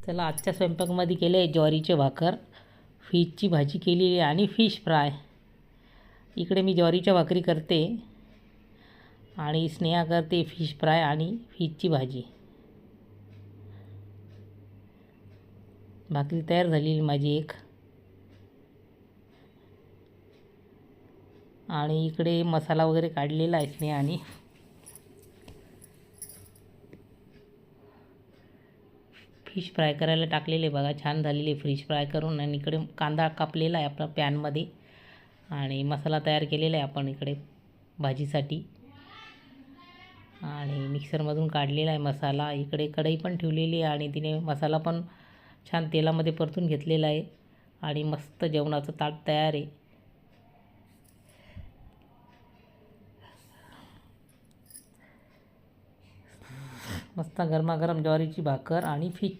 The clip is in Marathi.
चला आजच्या स्वयंपाकामध्ये केले आहे ज्वारीचे भाकर, फिशची भाजी केलेली आहे आणि फिश फ्राय. इकडे मी ज्वारीच्या भाकरी करते आणि स्नेहा करते फिश फ्राय आणि फिशची भाजी. भाकरी तयार झालेली माझी एक. आणि इकडे मसाला वगैरे काढलेला आहे स्नेहाने. फिश फ्राय करायला टाकलेले बघा, छान झालेले फिश फ्राय करून. आणि इकडे कांदा कापलेला आहे आपला पॅनमध्ये आणि मसाला तयार केलेला आहे आपण इकडे भाजीसाठी. आणि मिक्सरमधून काढलेला आहे मसाला. इकडे कढई पण ठेवलेली आहे आणि तिने मसाला पण छान तेलामध्ये परतून घेतलेला आहे. आणि मस्त जेवणाचं ताट तयार आहे. मस्त गरमागरम ज्वारीची भाकर आणि फिश